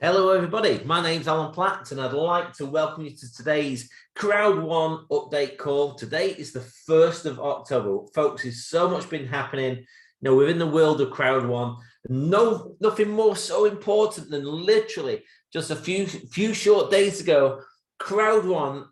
Hello everybody, my name's Alan Platt and I'd like to welcome you to today's CROWD1 update call. Today is the 1st of October. Folks, there's so much been happening within the world of CROWD1. Nothing more so important than literally just a few short days ago, CROWD1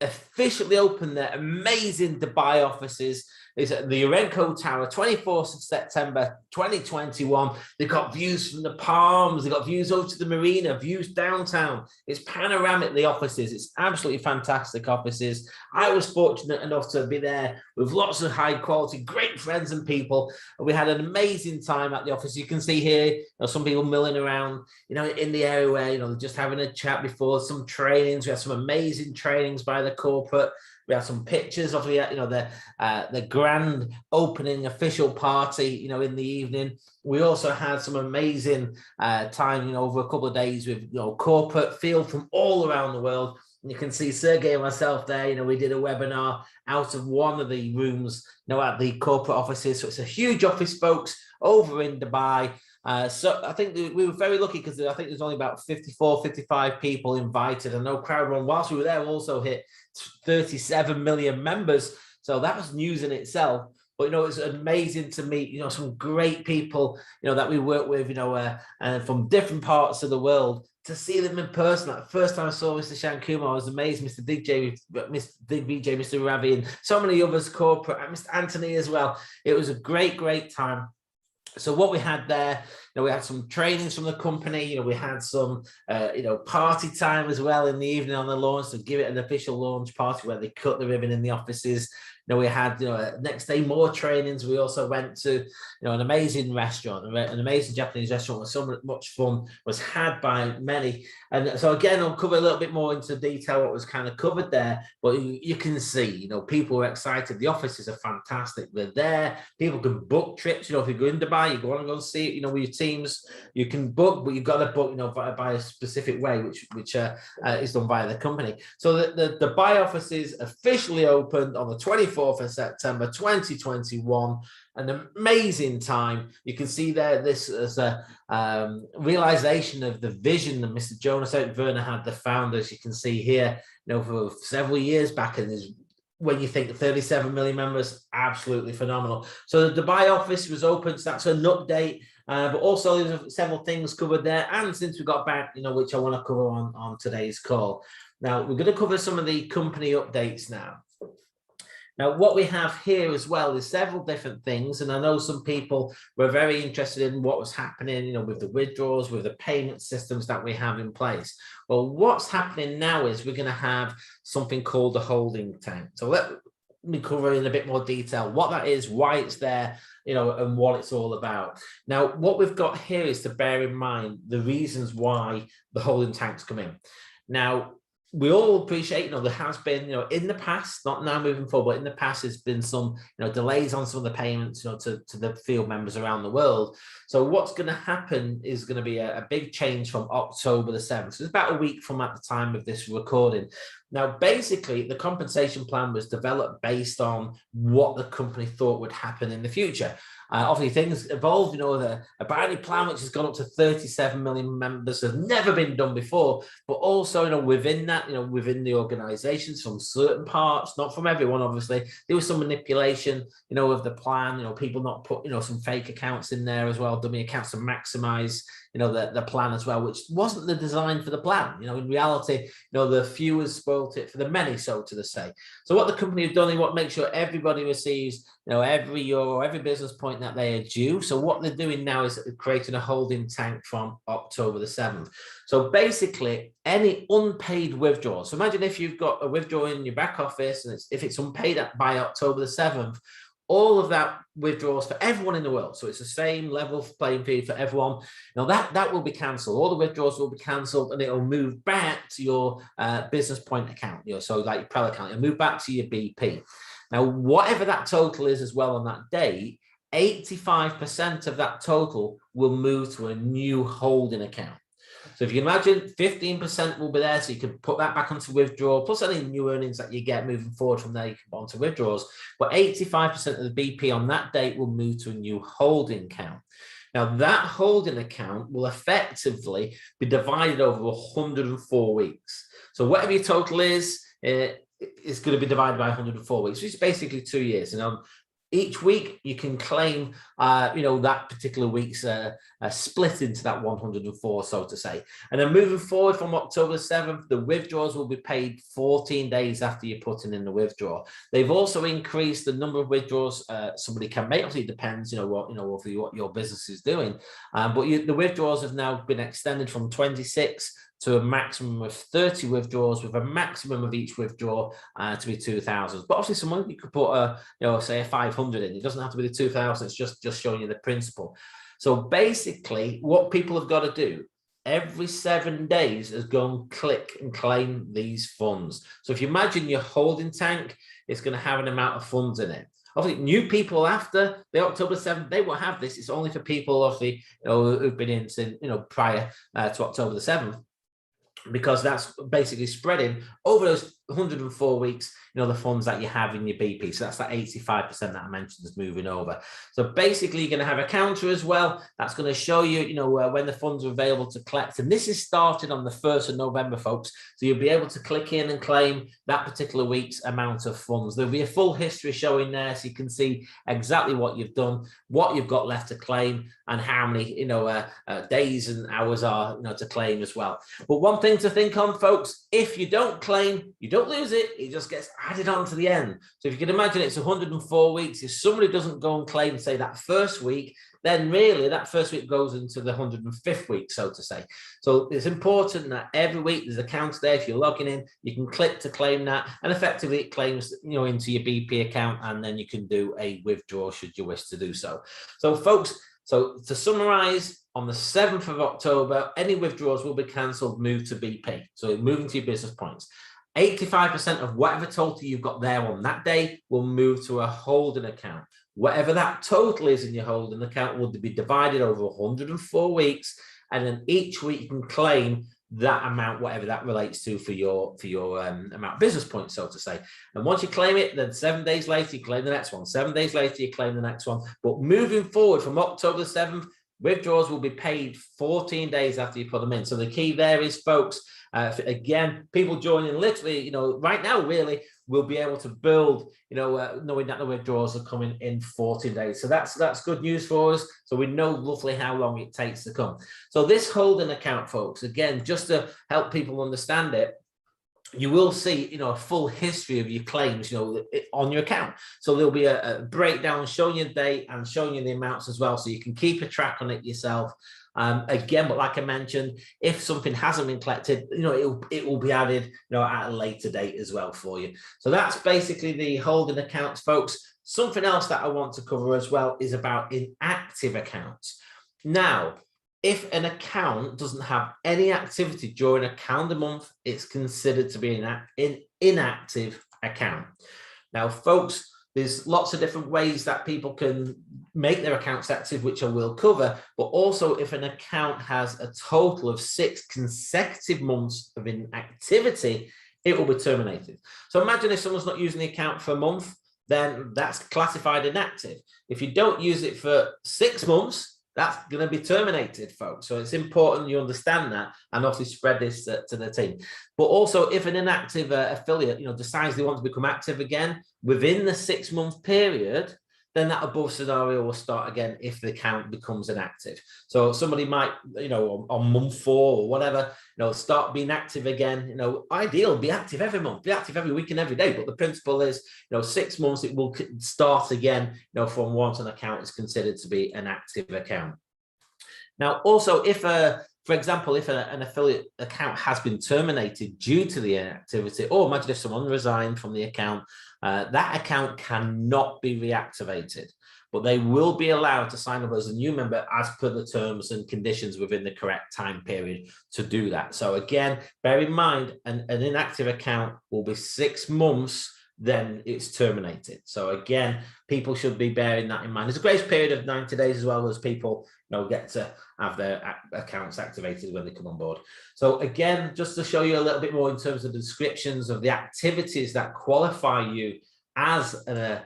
officially opened their amazing Dubai offices. It's at the Urenco Tower, 24th of September 2021. They've got views from the Palms, they've got views over to the marina, views downtown. It's panoramic, the offices. It's absolutely fantastic offices. I was fortunate enough to be there with lots of high quality, great friends and people. We had an amazing time at the office. You can see here, some people milling around, in the area where, they're just having a chat before some trainings. We had some amazing trainings by the corporate. We had some pictures of the grand opening official party, in the evening. We also had some amazing time, over a couple of days with, corporate field from all around the world. And you can see Sergey and myself there. We did a webinar out of one of the rooms, at the corporate offices. So it's a huge office, folks, over in Dubai. So I think we were very lucky because I think there's only about 54, 55 people invited. I know CROWD1, whilst we were there, also hit 37 million members. So that was news in itself. But, it's amazing to meet, some great people, that we work with, and from different parts of the world. To see them in person, like the first time I saw Mr. Shankumar, I was amazed. Mr. Digvijay, Mr. Ravi, and so many others, corporate, and Mr. Anthony as well. It was a great time. So what we had there, we had some trainings from the company, we had some, party time as well in the evening on the launch to give it an official launch party where they cut the ribbon in the offices. We had, next day more trainings. We also went to, an amazing restaurant, an amazing Japanese restaurant where so much fun was had by many. And so again, I'll cover a little bit more into detail what was kind of covered there, but you can see, people were excited. The offices are fantastic. They're there. People can book trips. If you go in Dubai, you want to go and see it, with your teams, you can book, but you've got to book, by a specific way, which is done by the company. So the Dubai offices officially opened on the 24th of September 2021. An amazing time. You can see there this as a realization of the vision that Mr. Jonas Werner had, the founders. You can see here, for several years back, and when you think 37 million members, absolutely phenomenal. So the Dubai office was open. So that's an update. But also there's several things covered there. And since we got back, which I want to cover on today's call. Now, we're going to cover some of the company updates now. Now, what we have here as well is several different things. And I know some people were very interested in what was happening, with the withdrawals, with the payment systems that we have in place. Well, what's happening now is we're going to have something called a holding tank. So let me cover in a bit more detail what that is, why it's there, and what it's all about. Now, what we've got here is to bear in mind the reasons why the holding tanks come in. Now, we all appreciate, there has been, in the past, not now moving forward, but in the past, there's been some, delays on some of the payments, to the field members around the world. So what's going to happen is going to be a big change from October the 7th. So it's about a week from at the time of this recording. Now, basically, the compensation plan was developed based on what the company thought would happen in the future. Obviously, things evolved, a bounty plan, which has gone up to 37 million members, has never been done before, but also, within that, within the organizations, from certain parts, not from everyone, obviously, there was some manipulation, of the plan, people not put, some fake accounts in there as well, dummy accounts to maximize, the plan as well, which wasn't the design for the plan. In reality, the few has spoiled it for the many, so to say. So what the company have done, they want to make sure everybody receives, every euro, every business point that they are due. So what they're doing now is creating a holding tank from October the 7th. So basically, any unpaid withdrawal. So imagine if you've got a withdrawal in your back office, and if it's unpaid by October the 7th, all of that withdrawals for everyone in the world. So it's the same level playing field for everyone. Now that will be cancelled. All the withdrawals will be cancelled, and it'll move back to your business point account. So like your PREL account, it'll move back to your BP. Now, whatever that total is as well on that day, 85% of that total will move to a new holding account. So if you imagine 15% will be there, so you can put that back onto withdrawal, plus any new earnings that you get moving forward from there, you can put onto withdrawals. But 85% of the BP on that date will move to a new holding account. Now, that holding account will effectively be divided over 104 weeks. So whatever your total is going to be divided by 104 weeks, which is basically 2 years. And each week you can claim, that particular week's split into that 104, so to say. And then moving forward from October 7th, the withdrawals will be paid 14 days after you're putting in the withdrawal. They've also increased the number of withdrawals somebody can make. Obviously, it depends, what your business is doing. But the withdrawals have now been extended from 26 to a maximum of 30 withdrawals, with a maximum of each withdrawal to be 2,000. But obviously, someone you could put say a 500 in. It doesn't have to be the 2,000. It's just showing you the principle. So basically, what people have got to do every 7 days is go and click and claim these funds. So if you imagine your holding tank, it's going to have an amount of funds in it. Obviously, new people after the October 7th, they will have this. It's only for people, obviously, who've been in since, prior to October the 7th. Because that's basically spreading over those 104 weeks, the funds that you have in your BP. So that's that 85% that I mentioned is moving over. So basically, you're going to have a counter as well. That's going to show you, when the funds are available to collect. And this is started on the 1st of November, folks. So you'll be able to click in and claim that particular week's amount of funds. There'll be a full history showing there, so you can see exactly what you've done, what you've got left to claim, and how many, days and hours are, to claim as well. But one thing to think on, folks, if you don't claim, you don't lose it. It just gets added on to the end. So if you can imagine, it's 104 weeks. If somebody doesn't go and claim, say, that first week, then really that first week goes into the 105th week, so to say. So it's important that every week there's a counter there. If you're logging in, you can click to claim that, and effectively it claims, into your BP account, and then you can do a withdrawal should you wish to do so. So folks, so to summarize, on the 7th of October, any withdrawals will be cancelled, moved to BP. So moving to your business points. 85% of whatever total you've got there on that day will move to a holding account. Whatever that total is in your holding account will be divided over 104 weeks, and then each week you can claim that amount, whatever that relates to for your amount of business points, so to say. And once you claim it, then 7 days later you claim the next one. 7 days later you claim the next one. But moving forward from October 7th, withdrawals will be paid 14 days after you put them in. So the key there is, folks, again, people joining literally, right now, really, will be able to build, knowing that the withdrawals are coming in 14 days. So that's good news for us. So we know roughly how long it takes to come. So this holding account, folks, again, just to help people understand it, you will see, a full history of your claims, on your account. So there'll be a breakdown showing you the date and showing you the amounts as well, so you can keep a track on it yourself. Again, but like I mentioned, if something hasn't been collected, it will be added, at a later date as well for you. So that's basically the holding accounts, folks. Something else that I want to cover as well is about inactive accounts. Now, if an account doesn't have any activity during a calendar month, it's considered to be an inactive account. Now, folks, there's lots of different ways that people can make their accounts active, which I will cover, but also if an account has a total of 6 consecutive months of inactivity, it will be terminated. So imagine if someone's not using the account for a month, then that's classified inactive. If you don't use it for 6 months, that's going to be terminated, folks. So it's important you understand that and obviously spread this to the team. But also, if an inactive affiliate, decides they want to become active again within the 6-month period, then that above scenario will start again if the account becomes inactive. So somebody might, on month 4 or whatever, start being active again. Ideal, be active every month, be active every week and every day. But the principle is, 6 months, it will start again, from once an account is considered to be an active account. Now, also, if for example, if an affiliate account has been terminated due to the inactivity, or imagine if someone resigned from the account, that account cannot be reactivated, but they will be allowed to sign up as a new member as per the terms and conditions within the correct time period to do that. So again, bear in mind, an inactive account will be 6 months, then it's terminated. So again, people should be bearing that in mind. There's a grace period of 90 days as well, as people get to have their accounts activated when they come on board. So again, just to show you a little bit more in terms of the descriptions of the activities that qualify you as an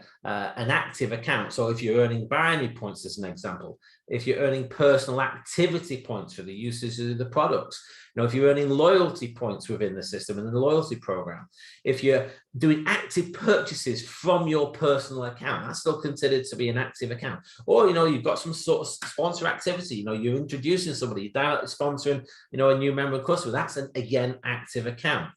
active account. So if you're earning binary points, as an example, if you're earning personal activity points for the usage of the products, if you're earning loyalty points within the system and the loyalty program, if you're doing active purchases from your personal account, that's still considered to be an active account. Or, you've got some sort of sponsor activity, you're introducing somebody, you're directly sponsoring, a new member customer, that's an, again, active account.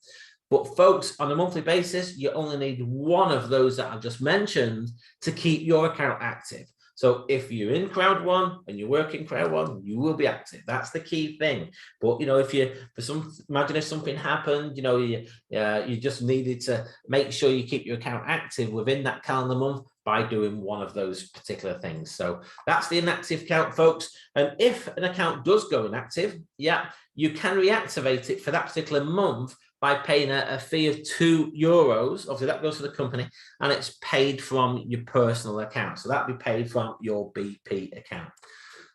But folks, on a monthly basis, you only need one of those that I've just mentioned to keep your account active. So if you're in CROWD1 and you work in CROWD1, you will be active. That's the key thing. But imagine if something happened, you just needed to make sure you keep your account active within that calendar month by doing one of those particular things. So that's the inactive account, folks. And if an account does go inactive, you can reactivate it for that particular month by paying a fee of €2. Obviously, that goes to the company, and it's paid from your personal account. So that'd be paid from your BP account.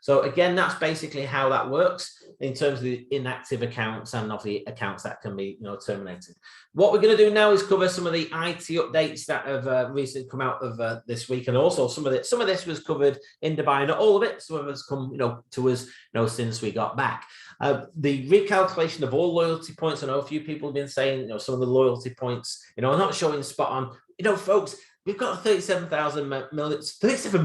So again, that's basically how that works in terms of the inactive accounts and of the accounts that can be, terminated. What we're going to do now is cover some of the IT updates that have recently come out of this week, and also some of this was covered in Dubai, not all of it. Some of it's come, to us, since we got back. The recalculation of all loyalty points. I know a few people have been saying, some of the loyalty points, are not showing spot on. Folks, we've got 37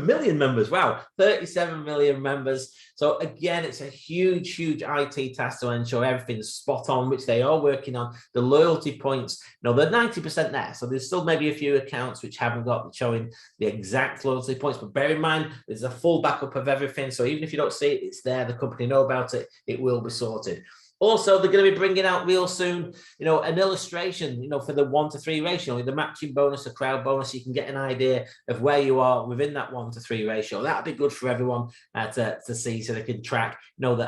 million members. Wow, 37 million members. So again, it's a huge, huge IT task to ensure everything's spot on, which they are working on. The loyalty points, they're 90% there. So there's still maybe a few accounts which haven't got showing the exact loyalty points. But bear in mind, there's a full backup of everything. So even if you don't see it, it's there. The company know about it. It will be sorted. Also, they're going to be bringing out real soon, an illustration, for the 1-to-3 ratio, the matching bonus, the crowd bonus. You can get an idea of where you are within that 1-to-3 ratio. That'd be good for everyone to see, so they can track,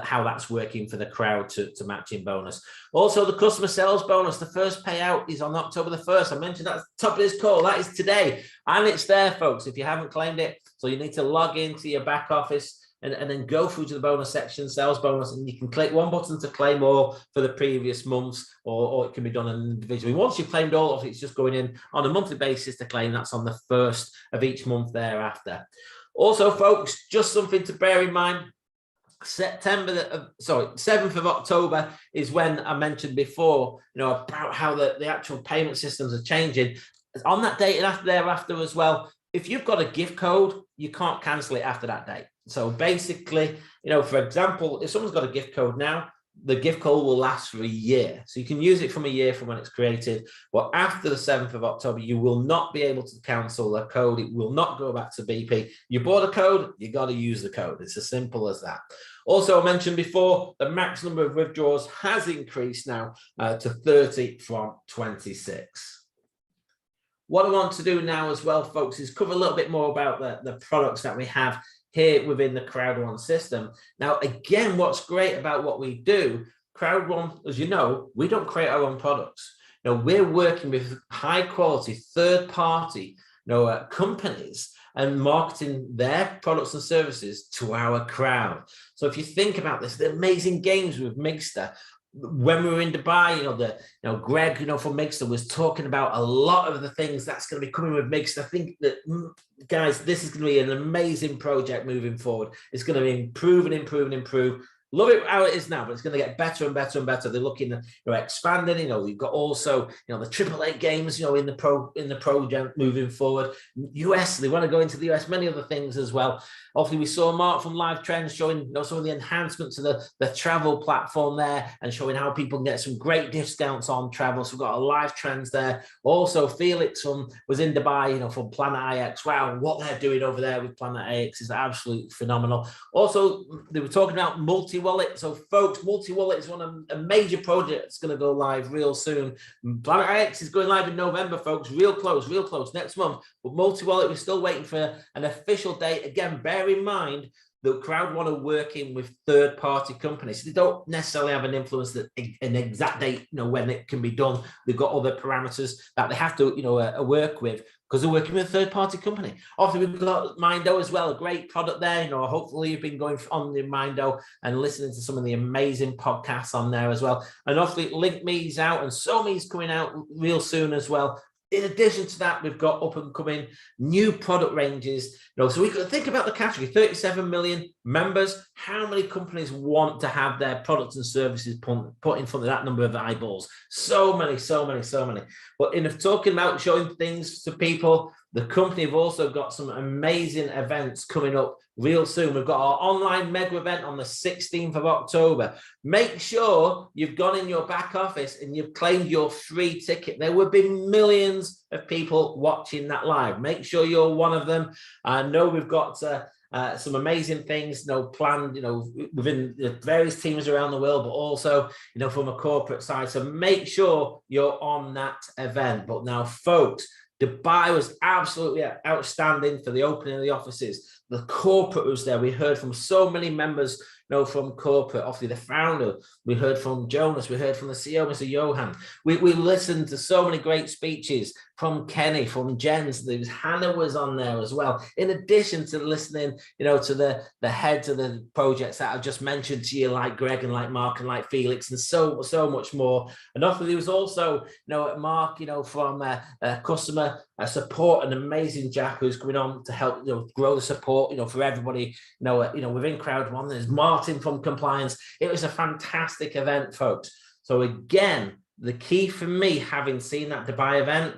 how that's working for the crowd to matching bonus. Also, the customer sales bonus, the first payout is on October the 1st. I mentioned that at the top of this call. That is today, and it's there, folks, if you haven't claimed it. So you need to log into your back office and then go through to the bonus section, sales bonus, and you can click one button to claim all for the previous months, or it can be done individually. Once you've claimed all of it, it's just going in on a monthly basis to claim. That's on the 1st of each month thereafter. Also, folks, just something to bear in mind. 7th of October is when I mentioned before, about how the actual payment systems are changing. On that date and thereafter as well, if you've got a gift code, you can't cancel it after that date. So basically, for example, if someone's got a gift code now, the gift code will last for a year. So you can use it from a year from when it's created. But after the 7th of October, you will not be able to cancel a code. It will not go back to BP. You bought a code, you got to use the code. It's as simple as that. Also, I mentioned before, the max number of withdrawals has increased now to 30 from 26. What I want to do now as well, folks, is cover a little bit more about the products that we have here within the CROWD1 system. Now, again, what's great about what we do, CROWD1, as you know, we don't create our own products. We're working with high quality third-party companies and marketing their products and services to our crowd. So if you think about this, the amazing games with Migster. When we were in Dubai, Greg, from Migster was talking about a lot of the things that's going to be coming with Migster. I think that, guys, this is going to be an amazing project moving forward. It's going to improve and improve and improve. Love it how it is now, but it's going to get better and better and better. They're looking at expanding. You've got also the AAA games in the project moving forward. US, they want to go into the US, many other things as well. Obviously, we saw Mark from Live Trends showing some of the enhancements to the travel platform there, and showing how people can get some great discounts on travel. So we've got a Live Trends there. Also, Felix was in Dubai, from Planet IX. Wow, what they're doing over there with Planet IX is absolutely phenomenal. Also, they were talking about multi-wallet. So, folks, multi-wallet is one of a major project that's going to go live real soon. Planet IX is going live in November, folks. Real close next month. But multi-wallet, we're still waiting for an official date. Again, bear in mind that CROWD1 are working with third-party companies. They don't necessarily have an influence that an exact date, when it can be done. They've got other parameters that they have to, work with, because they're working with a third-party company. Obviously, we've got Mindo as well, a great product there. Hopefully you've been going on the Mindo and listening to some of the amazing podcasts on there as well. And obviously, LinkMe's out, and SoMe's coming out real soon as well. In addition to that, we've got up and coming new product ranges. So we could think about the category, 37 million members. How many companies want to have their products and services put in front of that number of eyeballs? So many, so many, so many. But in talking about showing things to people, the company have also got some amazing events coming up real soon. We've got our online mega event on the 16th of October. Make sure you've gone in your back office and you've claimed your free ticket. There will be millions of people watching that live. Make sure you're one of them. I know we've got some amazing things, planned, within the various teams around the world, but also, from a corporate side. So make sure you're on that event. But now, folks, Dubai was absolutely outstanding for the opening of the offices. The corporate was there. We heard from so many members, from corporate, obviously the founder. We heard from Jonas. We heard from the CEO, Mr. Johan. We listened to so many great speeches from Kenny, from Jens. Hannah was on there as well. In addition to listening, to the heads of the projects that I've just mentioned to you, like Greg and like Mark and like Felix, and so much more. And obviously there was also, Mark, from customer support, an amazing Jack who's coming on to help, grow the support, for everybody, within CROWD1. There's Martin from compliance. It was a fantastic event, folks. So again, the key for me, having seen that Dubai event,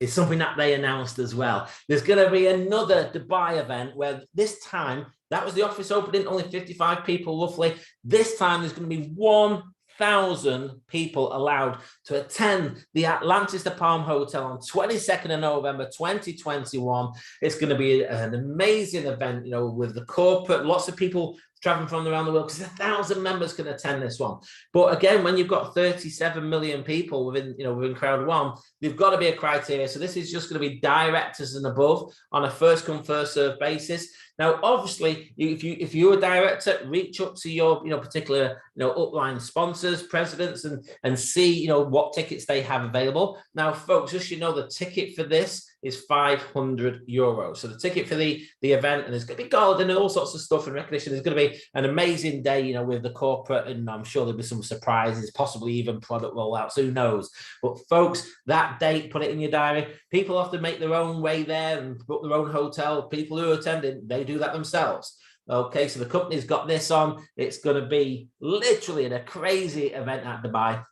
is something that they announced as well. There's going to be another Dubai event where this time, that was the office opening, only 55 people roughly. This time there's going to be 1,000 people allowed to attend the Atlantis de Palm Hotel on 22nd of November 2021. It's going to be an amazing event, with the corporate, lots of people traveling from around the world, because 1,000 members can attend this one. But again, when you've got 37 million people within CROWD1, there's got to be a criteria. So this is just going to be directors and above on a first come, first served basis. Now, obviously, if you're a director, reach up to your particular upline sponsors, presidents, and see what tickets they have available. Now, folks, just the ticket for this is €500. So the ticket for the event, and there's going to be golden and all sorts of stuff and recognition. There's going to be an amazing day, with the corporate, and I'm sure there'll be some surprises, possibly even product rollouts. Who knows? But folks, that date, put it in your diary. People have to make their own way there and book their own hotel. People who are attending, they do that themselves. Okay, so the company's got this on. It's going to be literally a crazy event at Dubai.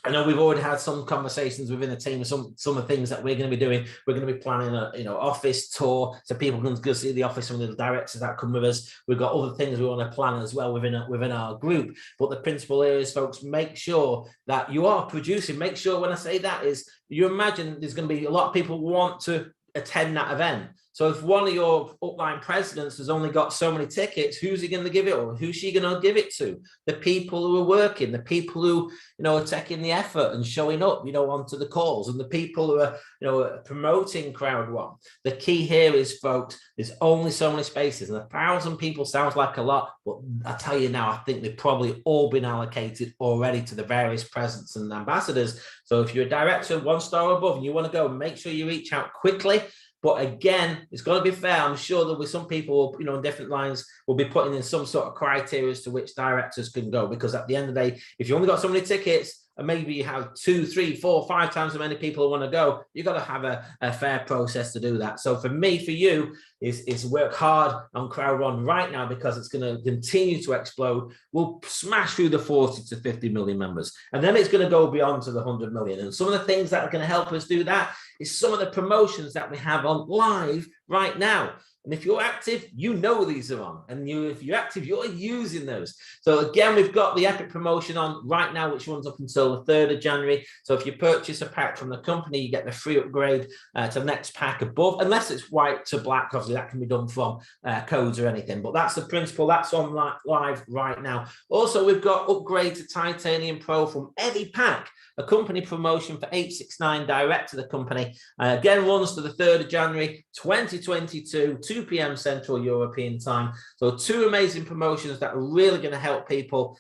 I know we've already had some conversations within the team, some of the things that we're going to be doing. We're going to be planning a office tour so people can go see the office, some of the directors that come with us. We've got other things we want to plan as well within our group. But the principle here is, folks, make sure that you are producing. Make sure, when I say that, is you imagine there's going to be a lot of people who want to attend that event. So if one of your upline presidents has only got so many tickets, who's he going to give it, or who's she going to give it to? The people who are working, the people who are taking the effort and showing up, onto the calls, and the people who are promoting CROWD1. The key here is, folks, there's only so many spaces, and 1,000 people sounds like a lot, but I tell you now, I think they've probably all been allocated already to the various presidents and ambassadors. So if you're a director, 1 star or above, and you want to go, make sure you reach out quickly. But again, it's got to be fair. I'm sure there'll be some people, in different lines, will be putting in some sort of criteria as to which directors can go. Because at the end of the day, if you only got so many tickets, and maybe you have 2, 3, 4, 5 times as many people who want to go, you've got to have a fair process to do that. So for me, for you, is work hard on CROWD1 right now, because it's going to continue to explode. We'll smash through the 40 to 50 million members, and then it's going to go beyond to the 100 million. And some of the things that are going to help us do that is some of the promotions that we have on live right now. And if you're active, these are on. And if you're active, you're using those. So again, we've got the Epic promotion on right now, which runs up until the 3rd of January. So if you purchase a pack from the company, you get the free upgrade to the next pack above, unless it's white to black. Obviously, that can be done from codes or anything. But that's the principle. That's on live right now. Also, we've got upgrade to Titanium Pro from any pack, a company promotion for 869 direct to the company. Again, runs to the 3rd of January 2022, 2 p.m. Central European time. So 2 amazing promotions that are really going to help people,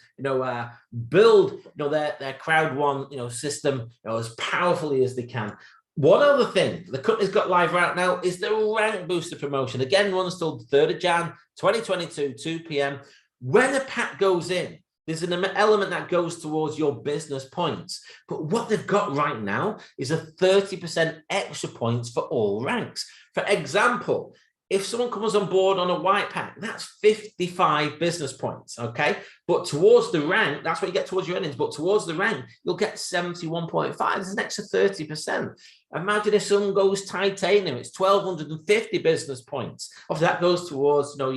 build, their CROWD1, system, as powerfully as they can. One other thing the company's got live right now is the rank booster promotion. Again, runs till the 3rd of Jan 2022, 2 p.m. When a pack goes in, There's an element that goes towards your business points. But what they've got right now is a 30% extra points for all ranks. For example, if someone comes on board on a white pack, that's 55 business points, okay? But towards the rank, that's what you get towards your earnings, but towards the rank, you'll get 71.5. There's an extra 30%. Imagine if someone goes titanium, it's 1,250 business points. Obviously, that goes towards, you know,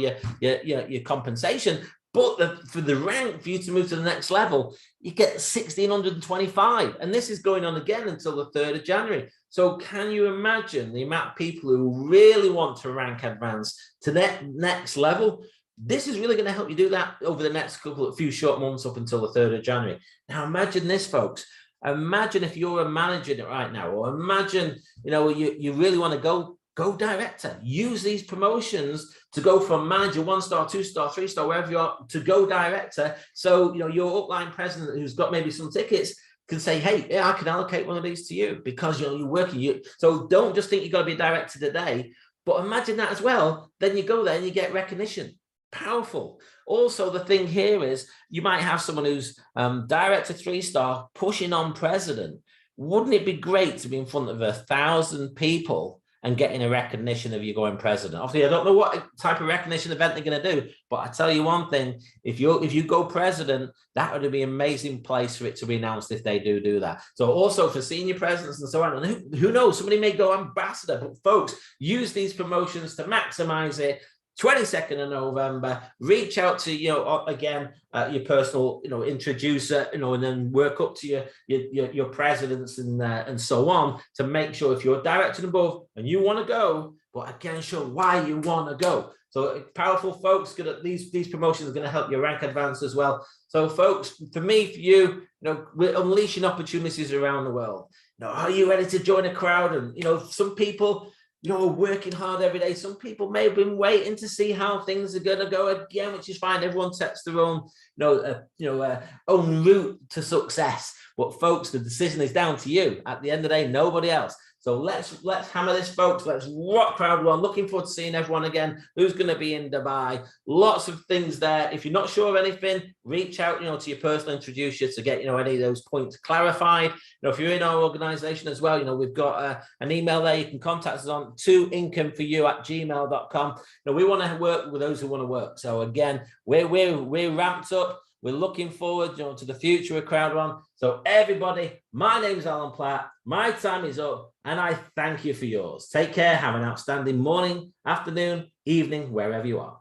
your compensation. But for the rank, for you to move to the next level, you get 1,625. And this is going on again until the 3rd of January. So can you imagine the amount of people who really want to rank advance to that next level? This is really going to help you do that over the next few short months up until the 3rd of January. Now, imagine this, folks. Imagine if you're a manager right now, or imagine, you know, you really want to go director. Use these promotions to go from manager, 1-star, 2-star, 3-star, wherever you are, to go director. So, you know, your upline president who's got maybe some tickets can say, hey, yeah, I can allocate one of these to you because, you know, you're working. So don't just think you've got to be a director today, but imagine that as well. Then you go there and you get recognition. Powerful. Also, the thing here is you might have someone who's director 3-star pushing on president. Wouldn't it be great to be in front of 1,000 people and getting a recognition of you going president? Obviously, I don't know what type of recognition event they're going to do, but I tell you one thing, if you go president, that would be an amazing place for it to be announced if they do that. So also for senior presidents and so on, and who knows, somebody may go ambassador, but folks, use these promotions to maximize it. 22nd of November, reach out to, you know, again, your personal, you know, introducer, you know, and then work up to your presidents and so on to make sure if you're a director and above and you want to go, but again, show why you want to go. So powerful, folks. These promotions are going to help your rank advance as well. So folks, for me, for you, you know, we're unleashing opportunities around the world. You know, are you ready to join a crowd? And, you know, some people, you know, working hard every day. Some people may have been waiting to see how things are going to go again, which is fine. Everyone sets their own, own route to success. But folks, the decision is down to you. At the end of the day, nobody else. So let's hammer this, folks. Let's rock CROWD1. Looking forward to seeing everyone again. Who's going to be in Dubai? Lots of things there. If you're not sure of anything, reach out, you know, to your personal introducer to get, you know, any of those points clarified. You know, if you're in our organization as well, you know, we've got an email there. You can contact us on toincomeforyou@gmail.com. You know, we want to work with those who want to work. So again, we're ramped up. We're looking forward, you know, to the future of CROWD1. So everybody, my name is Alan Platt. My time is up, and I thank you for yours. Take care. Have an outstanding morning, afternoon, evening, wherever you are.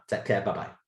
Take care. Bye-bye.